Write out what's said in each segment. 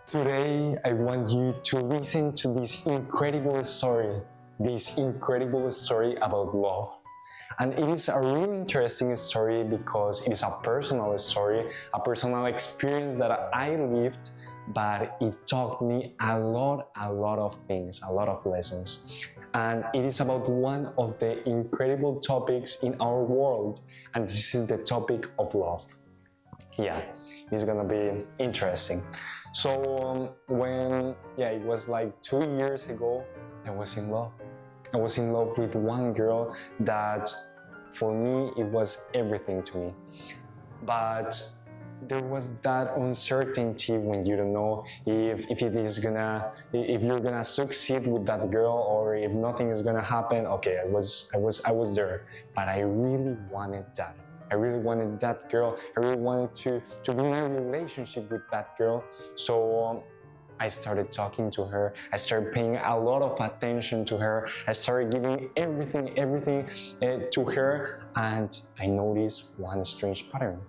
Today, I want you to listen to this incredible story about love. And it is a really interesting story because it is a personal story, a personal experience that I lived, but it taught me a lot of things, a lot of lessons. And it is about one of the incredible topics in our world, and this is the topic of love. Yeah, it's gonna be interesting. So it was like 2 years ago, I was in love. I was in love with one girl that for me, it was everything to me. But there was that uncertainty when you don't know if you're gonna succeed with that girl or if nothing is gonna happen. Okay, I was there, but I really wanted that. I really wanted that girl. I really wanted to be in a relationship with that girl. So I started talking to her. I started paying a lot of attention to her. I started giving everything to her, and I noticed one strange pattern.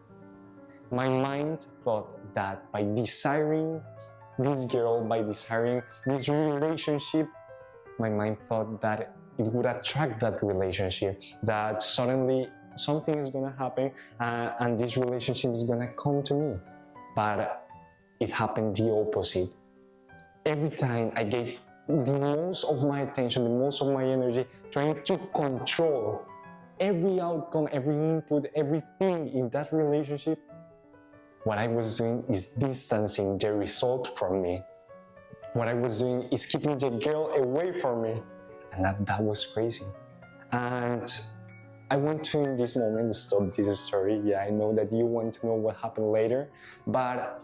My mind thought that by desiring this girl, by desiring this relationship, my mind thought that it would attract that relationship, that suddenly something is gonna happen and this relationship is gonna come to me. But it happened the opposite. Every time I gave the most of my attention, the most of my energy, trying to control every outcome, every input, everything in that relationship, what I was doing is distancing the result from me. What I was doing is keeping the girl away from me. And that was crazy. And I want to, in this moment, stop this story. Yeah, I know that you want to know what happened later, but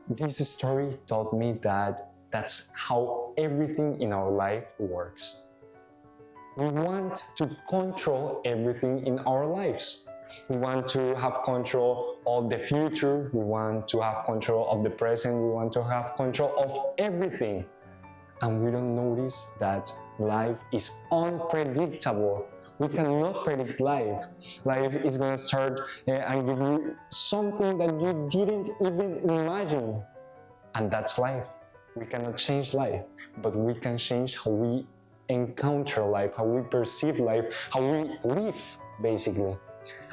this story taught me that that's how everything in our life works. We want to control everything in our lives. We want to have control of the future. We want to have control of the present. We want to have control of everything. And we don't notice that life is unpredictable. We cannot predict life. Life is going to start and give you something that you didn't even imagine. And that's life. We cannot change life, but we can change how we encounter life, how we perceive life, how we live, basically.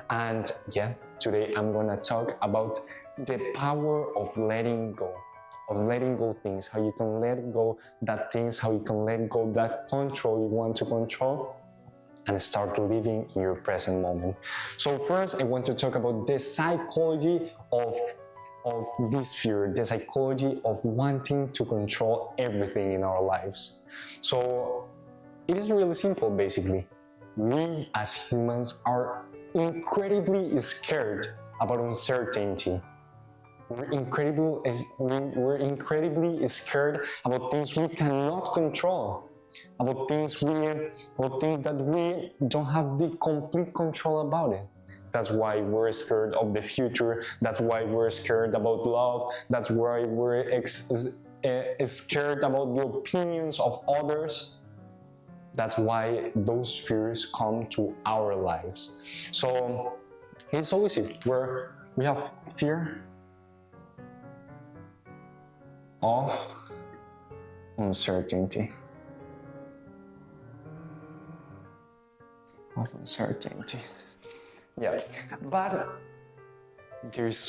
And yeah, today I'm gonna talk about the power of letting go things, how you can let go that things, how you can let go that control you want to control and start living in your present moment. So first, I want to talk about the psychology of this fear, the psychology of wanting to control everything in our lives. So it is really simple, basically. We as humans are incredibly scared about uncertainty. We're incredibly scared about things we cannot control, about things that we don't have the complete control about it. That's why we're scared of the future. That's why we're scared about love. That's why we're scared about the opinions of others. That's why those fears come to our lives. So it's always it, where we have fear of uncertainty. Yeah, but there is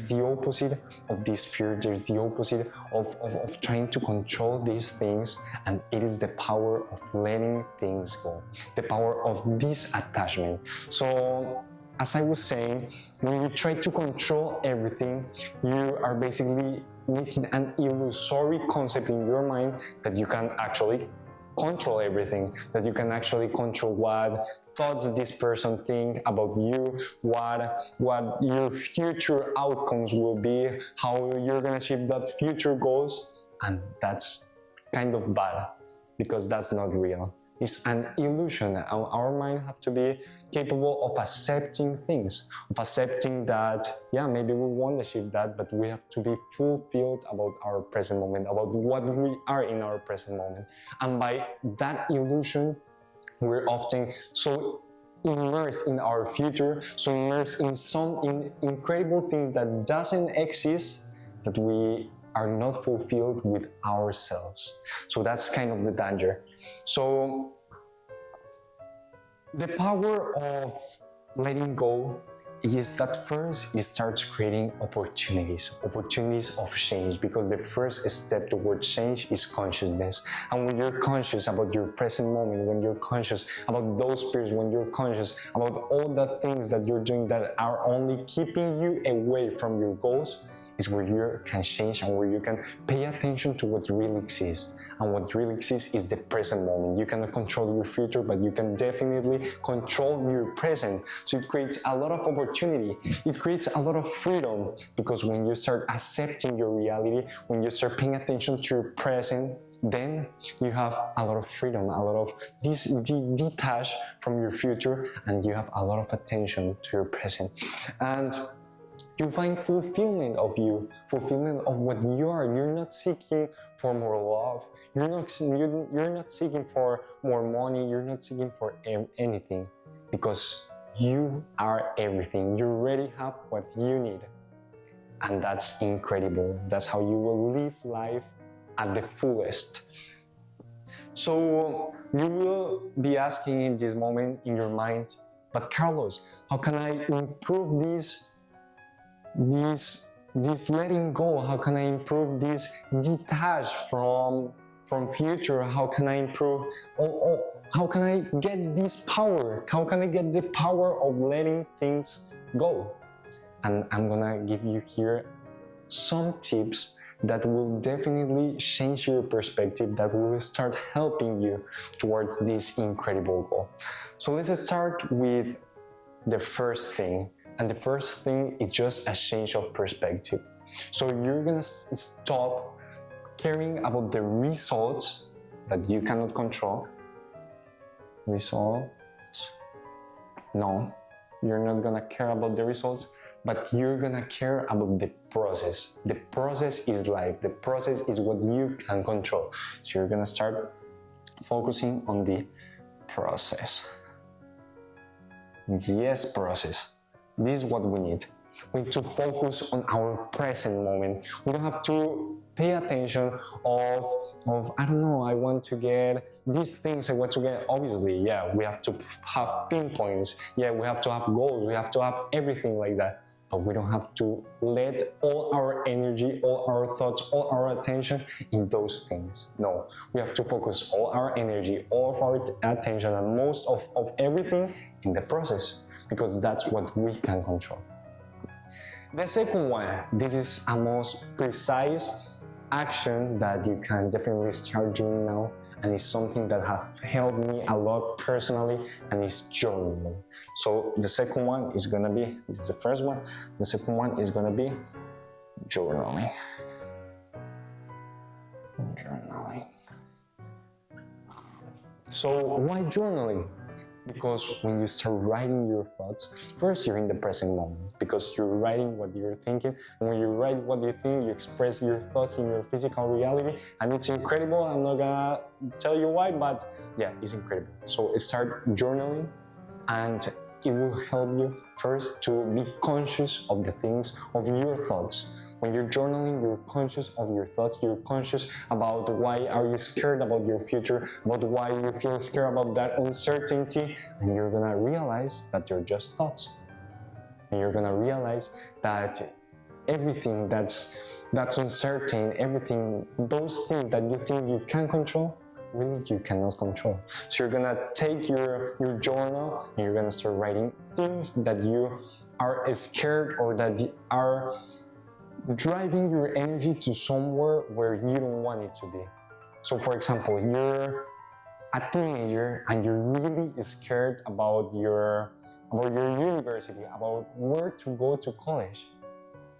the opposite of this fear, there is the opposite of trying to control these things, and it is the power of letting things go, the power of disattachment. So, as I was saying, when you try to control everything, you are basically making an illusory concept in your mind that you can actually control everything, that you can actually control what thoughts this person think about you, what your future outcomes will be, how you're gonna achieve that future goals, and that's kind of bad because that's not real. It's an illusion. Our mind have to be capable of accepting things, of accepting that, yeah, maybe we won't achieve that, but we have to be fulfilled about our present moment, about what we are in our present moment. And by that illusion, we're often so immersed in our future, so immersed in some incredible things that doesn't exist, that we are not fulfilled with ourselves. So that's kind of the danger. So the power of letting go is that first it starts creating opportunities of change, because the first step towards change is consciousness. And when you're conscious about your present moment, when you're conscious about those fears, when you're conscious about all the things that you're doing that are only keeping you away from your goals, is where you can change and where you can pay attention to what really exists. And what really exists is the present moment. You cannot control your future, but you can definitely control your present. So it creates a lot of opportunity. It creates a lot of freedom, because when you start accepting your reality, when you start paying attention to your present, then you have a lot of freedom, a lot of detach from your future, and you have a lot of attention to your present. And you find fulfillment of you, fulfillment of what you are. You're not seeking for more love. You're not seeking for more money. You're not seeking for anything, because you are everything. You already have what you need. And that's incredible. That's how you will live life at the fullest. So you will be asking in this moment in your mind, but Carlos, how can I improve this letting go? How can I improve this detach from future? How can I improve? How can I get this power? How can I get the power of letting things go? And I'm gonna give you here some tips that will definitely change your perspective, that will start helping you towards this incredible goal. So let's start with the first thing. And the first thing is just a change of perspective. So you're gonna stop caring about the results that you cannot control. Results? No, you're not gonna care about the results, but you're gonna care about the process. The process is life. The process is what you can control. So you're gonna start focusing on the process. Yes, process. This is what we need. We need to focus on our present moment. We don't have to pay attention of I don't know, I want to get these things, I want to get, obviously, yeah, we have to have pinpoints. Yeah, we have to have goals. We have to have everything like that. But we don't have to let all our energy, all our thoughts, all our attention in those things. No, we have to focus all our energy, all of our attention, and most of everything in the process, because that's what we can control. The second one, this is a most precise action that you can definitely start doing now, and it's something that has helped me a lot personally, and it's journaling. So the second one is gonna be, this is the first one, the second one is gonna be journaling. Journaling. So why journaling? Because when you start writing your thoughts, first you're in the present moment, because you're writing what you're thinking, and when you write what you think, you express your thoughts in your physical reality, and it's incredible. I'm not gonna tell you why, but yeah, it's incredible. So start journaling, and it will help you first to be conscious of the things, of your thoughts. When you're journaling, you're conscious of your thoughts, you're conscious about why are you scared about your future, about why you feel scared about that uncertainty, and you're gonna realize that they're just thoughts. And you're gonna realize that everything that's uncertain, everything, those things that you think you can control, really you cannot control. So you're gonna take your journal, and you're gonna start writing things that you are scared or that are driving your energy to somewhere where you don't want it to be. So for example, you're a teenager and you're really scared about your university, about where to go to college.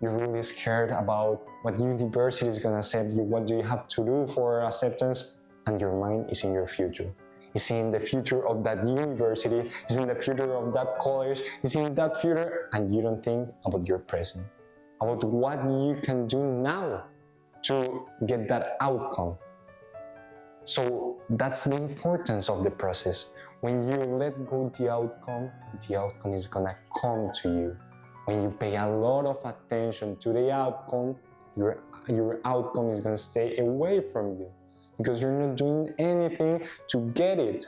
You're really scared about what university is gonna accept you, what do you have to do for acceptance, and your mind is in your future. It's in the future of that university, it's in the future of that college, it's in that future, and you don't think about your present, about what you can do now to get that outcome. So that's the importance of the process. When you let go the outcome is gonna come to you. When you pay a lot of attention to the outcome, your outcome is going to stay away from you because you're not doing anything to get it.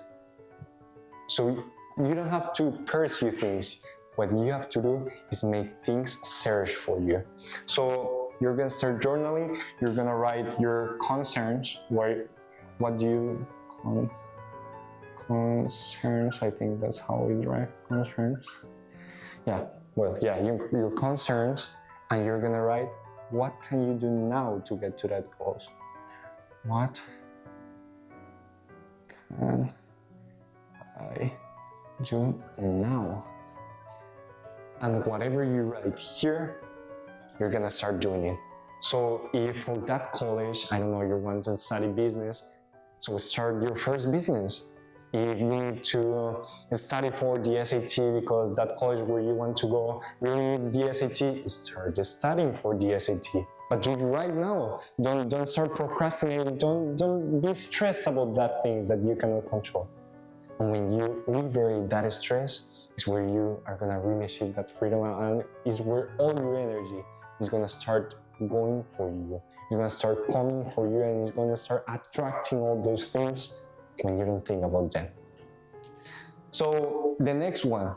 So you don't have to pursue things. What you have to do is make things search for you. So you're going to start journaling. You're going to write your concerns. What do you call concerns? I think that's how it's right. Concerns. Yeah. Well, yeah, your concerns, and you're going to write, what can you do now to get to that goal? What can I do now? And whatever you write here, you're gonna start doing it. So if for that college, I don't know, you want to study business, so start your first business. If you need to study for the SAT because that college where you want to go really needs the SAT, start just studying for the SAT. But do it right now. Don't start procrastinating. Don't be stressed about that things that you cannot control. And when you liberate that stress, is where you are gonna really achieve that freedom, and is where all your energy is gonna start going for you. It's gonna start coming for you, and it's gonna start attracting all those things when you don't think about them. So the next one,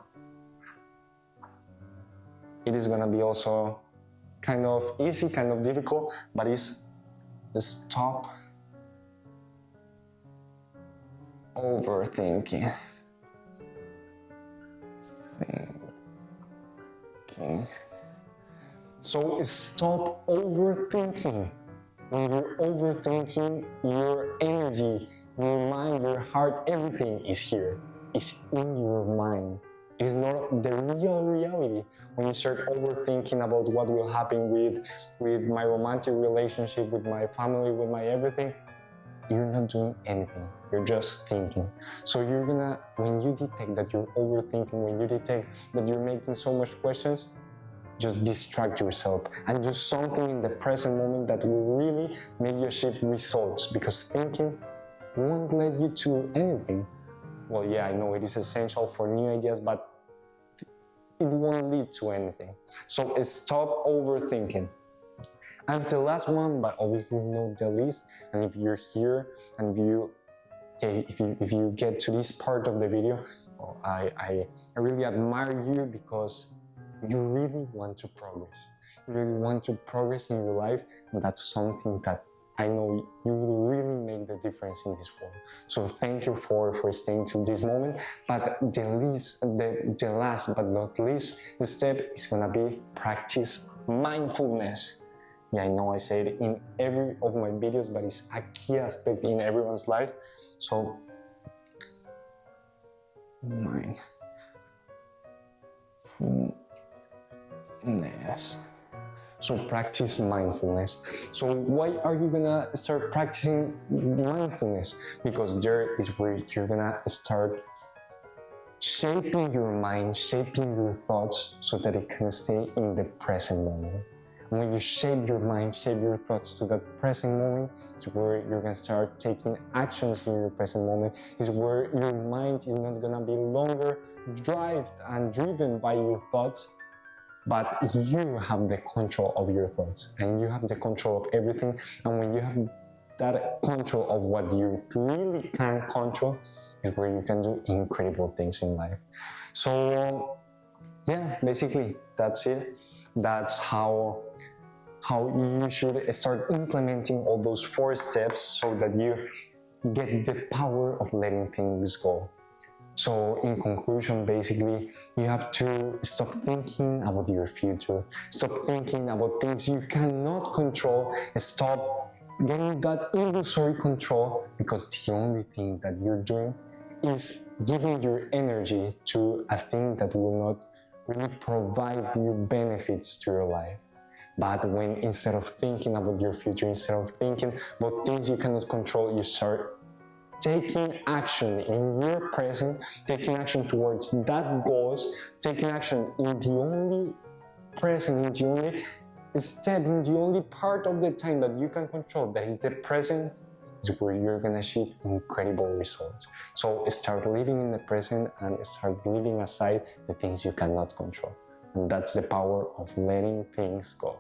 it is gonna be also kind of easy, kind of difficult, but it's stop overthinking. So stop overthinking. When you're overthinking, your energy, your mind, your heart, everything is here. It's in your mind. It's not the real reality. When you start overthinking about what will happen with my romantic relationship, with my family, with my everything, you're not doing anything. You're just thinking. So you're gonna, when you detect that you're overthinking, when you detect that you're making so much questions, just distract yourself and do something in the present moment that will really make you achieve results, because thinking won't lead you to anything. Well, yeah, I know it is essential for new ideas, but it won't lead to anything. So stop overthinking. And the last one, but obviously not the least, and if you're here and if you get to this part of the video, I really admire you, because you really want to progress. You really want to progress in your life, and that's something that I know you will really make the difference in this world. So thank you for staying to this moment. But the last but not least step is gonna be practice mindfulness. Yeah, I know I say it in every of my videos, but it's a key aspect in everyone's life. So mindfulness. So practice mindfulness. So why are you gonna start practicing mindfulness? Because there is where you're gonna start shaping your mind, shaping your thoughts, so that it can stay in the present moment. And when you shape your mind, shape your thoughts to that present moment, it's where you're gonna start taking actions in your present moment. It's where your mind is not gonna be longer driven by your thoughts, but you have the control of your thoughts, and you have the control of everything. And when you have that control of what you really can control, is where you can do incredible things in life. So yeah, basically that's it. That's how you should start implementing all those 4 steps, so that you get the power of letting things go. So in conclusion, basically, you have to stop thinking about your future. Stop thinking about things you cannot control. Stop getting that illusory control, because the only thing that you're doing is giving your energy to a thing that will not really provide you benefits to your life. But when, instead of thinking about your future, instead of thinking about things you cannot control, you start taking action in your present, taking action towards that goals, taking action in the only present, in the only step, in the only part of the time that you can control, that is the present, is where you're gonna achieve incredible results. So start living in the present and start leaving aside the things you cannot control. And that's the power of letting things go.